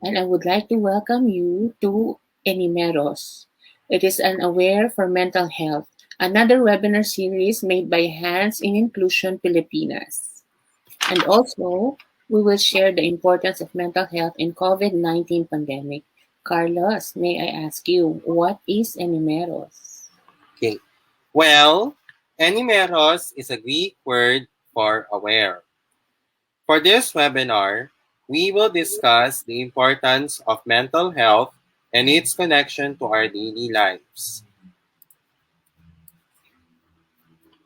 and I would like to welcome you to Enimeros. It is an Aware for Mental Health, another webinar series made by Hands in Inclusion Pilipinas. And also, we will share the importance of mental health in COVID-19 pandemic. Carlos, may I ask you, what is Enimeros? Okay. Well, Enimeros is a Greek word for aware. For this webinar, we will discuss the importance of mental health and its connection to our daily lives.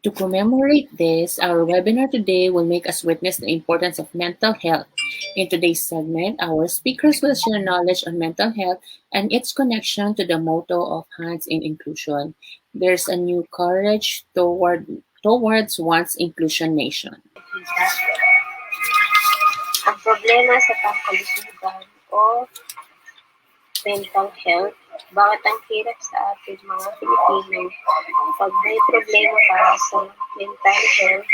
To commemorate this, our webinar today will make us witness the importance of mental health. In today's segment, our speakers will share knowledge on mental health and its connection to the motto of Hands in Inclusion. There's a new courage towards one's inclusion nation. Ang problema sa pangkalusugan o mental health, bakit ang hirap sa ating mga Pilipino pag may problema ka sa mental health,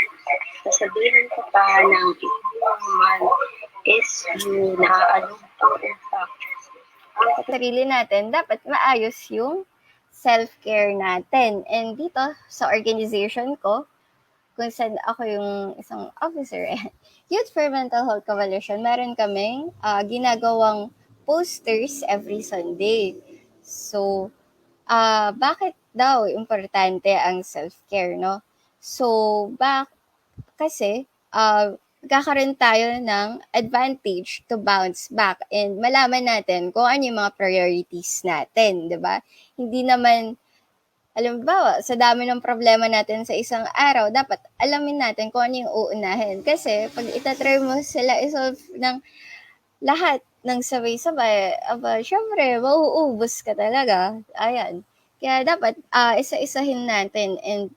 sasabihin ka pa ng hindi mo naman is you naaalog ang utak. Sarili natin, dapat maayos yung self-care natin. And dito sa organization ko, kung saan ako yung isang officer, Youth for Mental Health Coalition, meron kaming ginagawang posters every Sunday. So, bakit daw importante ang self-care, no? So, kasi, kakaroon tayo ng advantage to bounce back and malaman natin kung ano yung mga priorities natin, di ba? Hindi naman, alam ba, sa dami ng problema natin sa isang araw, dapat alamin natin kung ano yung uunahin. Kasi pag itatry mo sila isolve ng lahat ng sabay-sabay, syempre, mauubos ka talaga. Ayan. Kaya dapat isa-isahin natin and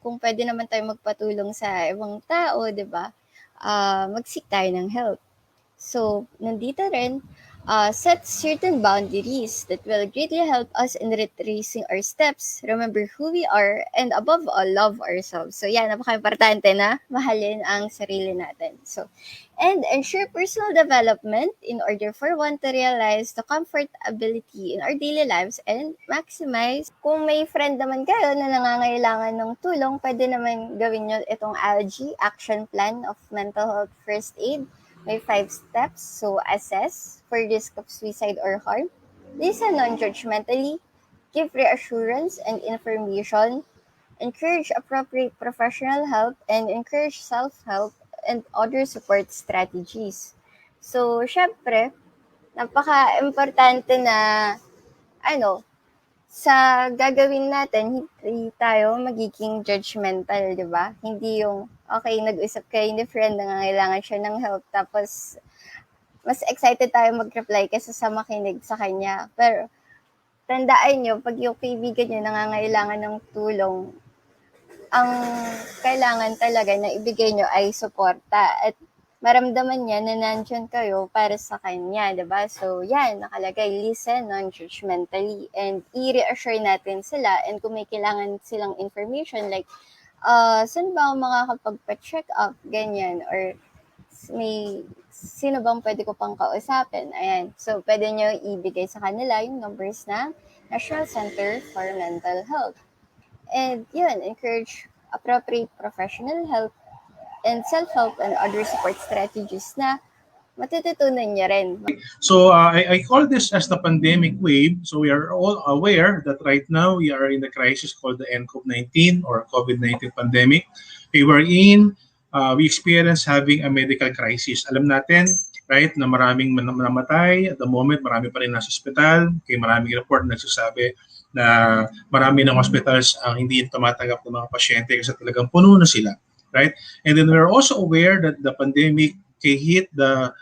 kung pwede naman tayo magpatulong sa ibang tao, di ba? Mag-seek tayo ng help. So, nandito rin, set certain boundaries that will greatly help us in retracing our steps, remember who we are, and above all, love ourselves. So, yan, napaka-importante na mahalin ang sarili natin. So, and ensure personal development in order for one to realize the comfortability in our daily lives and maximize. Kung may friend naman kayo na nangangailangan ng tulong, pwede naman gawin nyo itong ALGI, Action Plan of Mental Health First Aid. May 5 steps. So, assess for risk of suicide or harm. Listen non-judgmentally. Give reassurance and information. Encourage appropriate professional help and encourage self-help and other support strategies. So, syempre, napaka-importante na, sa gagawin natin, hindi tayo magiging judgmental, di ba? Hindi yung, okay, nag-usap kayo ni friend, nangangailangan siya ng help, tapos mas excited tayo mag-reply kaysa sa makinig sa kanya. Pero, tandaan nyo, pag yung kaibigan nyo nangangailangan ng tulong, ang kailangan talaga na ibigay nyo ay suporta at maramdaman niya na nandyan kayo para sa kanya, diba? So, yan, nakalagay, listen non-judgmentally and i-reassure natin sila and kung may kailangan silang information like, saan ba ako makakapagpa-check up, ganyan, or may sino bang pwede ko pang kausapin, ayan. So, pwede nyo ibigay sa kanila yung numbers na National Center for Mental Health. And yun, encourage appropriate professional help and self-help and other support strategies na matututunan niya rin. So I call this as the pandemic wave. So we are all aware that right now we are in the crisis called the COVID-19 or COVID-19 pandemic. We experience having a medical crisis. Alam natin, right, na maraming namatay. At the moment, marami pa rin nasa ospital. Okay, maraming report na nagsasabi na marami ng hospitals ang hindi tumatanggap ng mga pasyente kasi talagang puno na sila, right? And then we're also aware that the pandemic hit the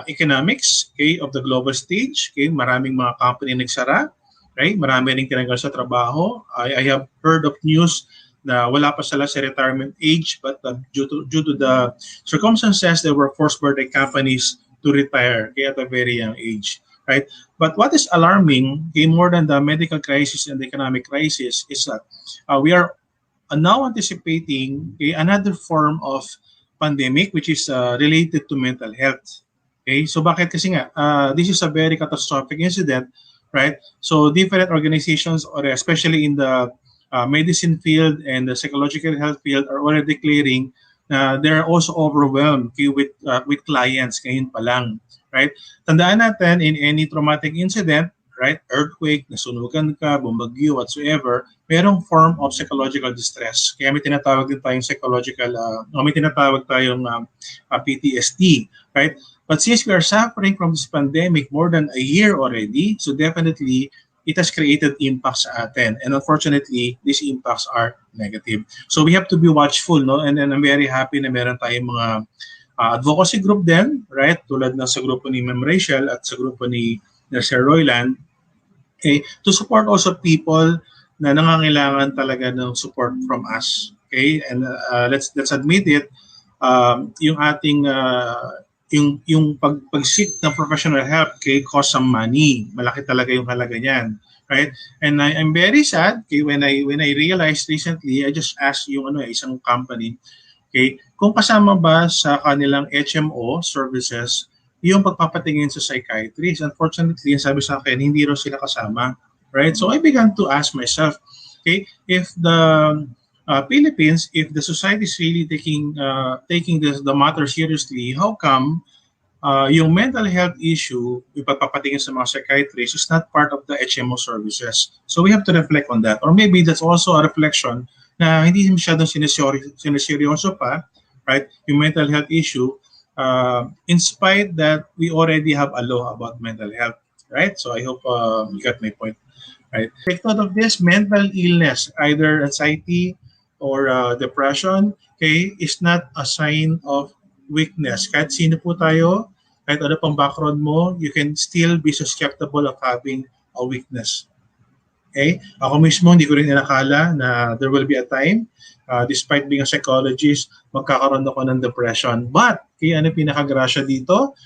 economics, okay, of the global stage. Okay, maraming mga company nagsara, right? Marami ring tinanggal sa trabaho. I have heard of news na wala pa sila sa retirement age but due to the circumstances, they were forced by the companies to retire, okay, at a very young age. Right? But what is alarming, okay, more than the medical crisis and the economic crisis, is that we are now anticipating, okay, another form of pandemic which is related to mental health. Okay, so bakit? Kasi nga, this is a very catastrophic incident, right? So different organizations, or especially in the medicine field and the psychological health field, are already declaring na they're also overwhelmed, okay, with clients ngayon pa lang, right? Tandaan natin, in any traumatic incident, right, earthquake, nasunugan ka, bumbagyo, whatsoever, merong form of psychological distress. Kaya may tinatawag din tayong psychological, o may tinatawag tayong PTSD, right? But since we are suffering from this pandemic more than a year already, so definitely it has created impacts sa atin. And unfortunately, these impacts are negative. So we have to be watchful, no? And then I'm very happy na meron tayong mga advocacy group din, right? Tulad ng sa grupo ni Ma'am Rachel at sa grupo ni Sir Royland, okay, to support also people na nangangailangan talaga ng support from us. Okay? And let's admit it, yung ating yung pag-seek ng professional help, okay, cost some money. Malaki talaga yung halaga niyan, right? And I'm very sad, okay, when I realized recently, I just asked yung isang company, okay, kung kasama ba sa kanilang HMO services yung pagpapatingin sa psychiatrist. Unfortunately, sabi sa akin, hindi raw sila kasama, right? So I began to ask myself, okay, if the Philippines, if the society is really taking the matter seriously, how come yung mental health issue, yung pagpapatingin sa mga psychiatrists, is not part of the HMO services? So we have to reflect on that. Or maybe that's also a reflection na hindi masyadong sineseryoso pa, right, yung mental health issue, in spite that we already have a law about mental health, right? So I hope you got my point. Right. Take note of this: mental illness, either anxiety or depression, okay, is not a sign of weakness. Kahit sino po tayo, kahit ano pang background mo, you can still be susceptible of having a weakness. Okay? Ako mismo, hindi ko rin inakala na there will be a time, despite being a psychologist, magkakaroon ako ng depression. But, kaya ano pinakagrasya dito?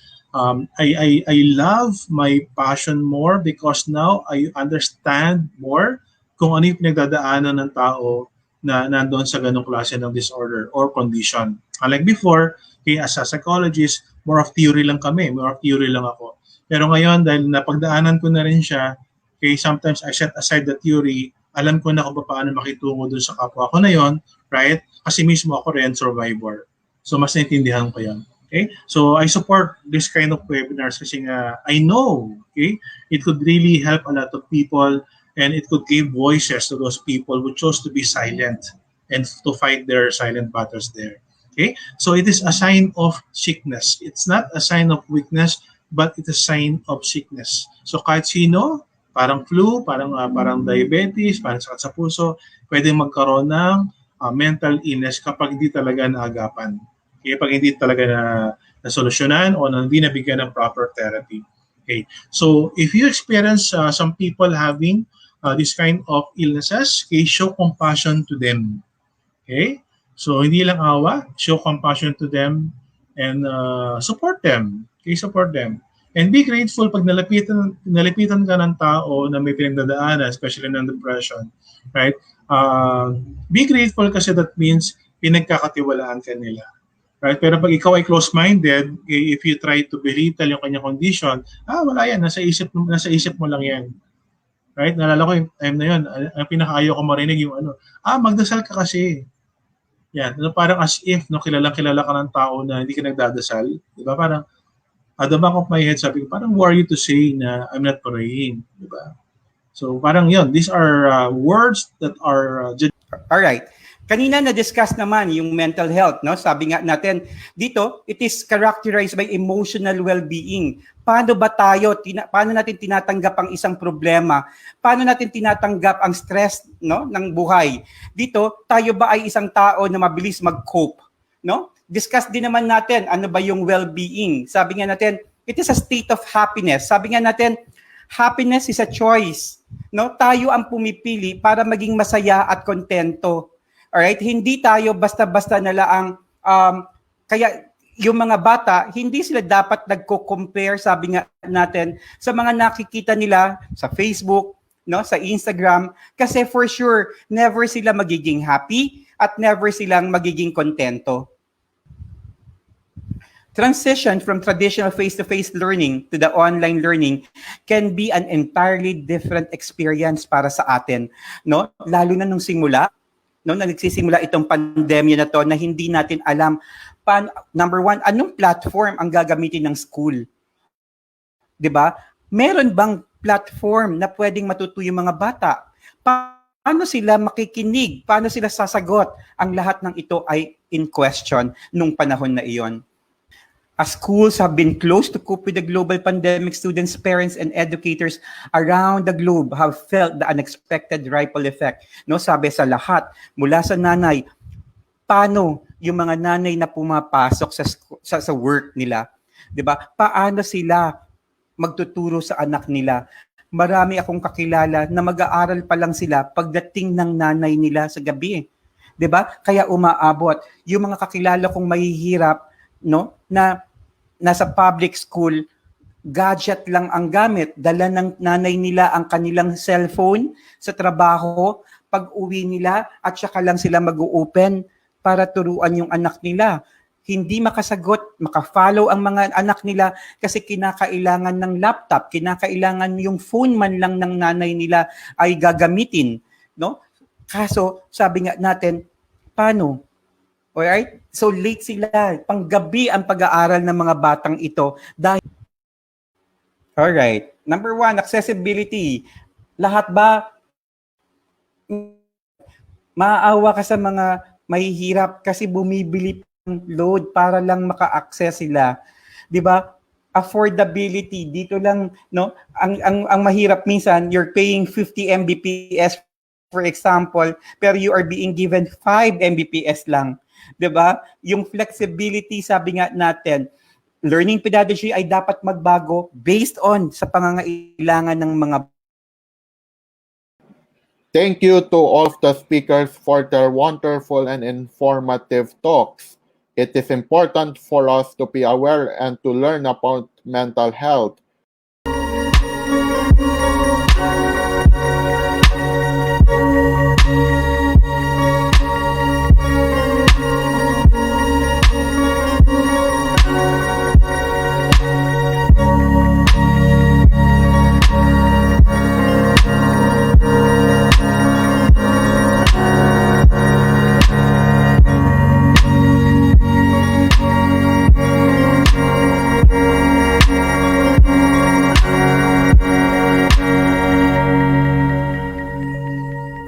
I love my passion more because now I understand more kung ano yung pinagdadaanan ng tao na nandoon sa ganong klase ng disorder or condition. Unlike before, as a psychologist, more of theory lang kami, more of theory lang ako. Pero ngayon, dahil napagdaanan ko na rin siya, sometimes I set aside the theory, alam ko na kung paano makitungo dun sa kapwa ko na yon, right? Kasi mismo ako rin survivor. So mas naintindihan ko yan. Okay? So I support this kind of webinars kasi nga I know, okay, it could really help a lot of people and it could give voices to those people who chose to be silent and to fight their silent battles there. Okay? So it is a sign of sickness. It's not a sign of weakness, but it's a sign of sickness. So kahit sino, parang flu, parang diabetes, parang sakit sa puso, pwedeng magkaroon ng mental illness kapag hindi talaga naagapan. Okay, pag hindi talaga nasolusyonan o hindi nabigyan ng proper therapy. Okay, so if you experience some people having this kind of illnesses, okay, show compassion to them. Okay, so hindi lang awa, show compassion to them and support them. Okay, support them. And be grateful pag nalapitan ka ng tao na may pinagdadaanan, especially ng depression, right? Be grateful kasi that means pinagkakatiwalaan ka nila. Right? Pero pag ikaw ay close-minded, if you try to belittle yung kanyang condition, wala yan, nasa isip mo lang yan. Right? Nalala ko yung time na yun, ang pinakaayaw ko marinig yung magdasal ka kasi. Yan, parang as if kilalang-kilala ka ng tao na hindi ka nagdadasal. Di ba? Parang, at the back of my head, sabi ko, parang who are you to say na I'm not praying? Di ba? So parang yun, these are words that are Alright. Kanina na-discuss naman yung mental health, no? Sabi nga natin, dito, it is characterized by emotional well-being. Paano natin tinatanggap ang isang problema? Paano natin tinatanggap ang stress, no, ng buhay? Dito, tayo ba ay isang tao na mabilis mag-cope, no? Discuss din naman natin, ano ba yung well-being? Sabi nga natin, it is a state of happiness. Sabi nga natin, happiness is a choice, no? Tayo ang pumipili para maging masaya at kontento. Alright, hindi tayo basta-basta na lang kaya yung mga bata, hindi sila dapat nagko-compare, sabi nga natin, sa mga nakikita nila sa Facebook, no, sa Instagram, kasi for sure never sila magiging happy at never silang magiging kontento. transition from traditional face-to-face learning to the online learning can be an entirely different experience para sa atin, no? Lalo na nung simula, no, na nagsisimula itong pandemya na to na hindi natin alam number one, anong platform ang gagamitin ng school? 'Di ba? Meron bang platform na pwedeng matuto yung mga bata? Paano sila makikinig? Paano sila sasagot? Ang lahat ng ito ay in question nung panahon na iyon. As schools have been close to cope with the global pandemic, students, parents, and educators around the globe have felt the unexpected ripple effect. No, sabi sa lahat, mula sa nanay, paano yung mga nanay na pumapasok sa work nila, 'di ba? Paano sila magtuturo sa anak nila? Marami akong kakilala na mag-aaral pa lang sila pagdating ng nanay nila sa gabi. 'Di ba? Kaya umaabot yung mga kakilala kong mahihirap, no, na nasa public school, gadget lang ang gamit. Dala ng nanay nila ang kanilang cellphone sa trabaho, pag-uwi nila at saka lang sila mag-open para turuan yung anak nila. Hindi makasagot, makafollow ang mga anak nila kasi kinakailangan ng laptop, kinakailangan yung phone man lang ng nanay nila ay gagamitin, no? Kaso, sabi nga natin, paano? Alright? So late sila, panggabi ang pag-aaral ng mga batang ito dahil. Alright. Number one, accessibility. Lahat ba maaawa ka sa mga mahihirap kasi bumibili ng load para lang maka-access sila. 'Di ba? Affordability dito lang, no? Ang mahirap minsan, you're paying 50 Mbps for example, pero you are being given 5 Mbps lang. 'Di ba? Yung flexibility, sabi nga natin, learning pedagogy ay dapat magbago based on sa pangangailangan ng mga. Thank you to all of the speakers for their wonderful and informative talks. It is important for us to be aware and to learn about mental health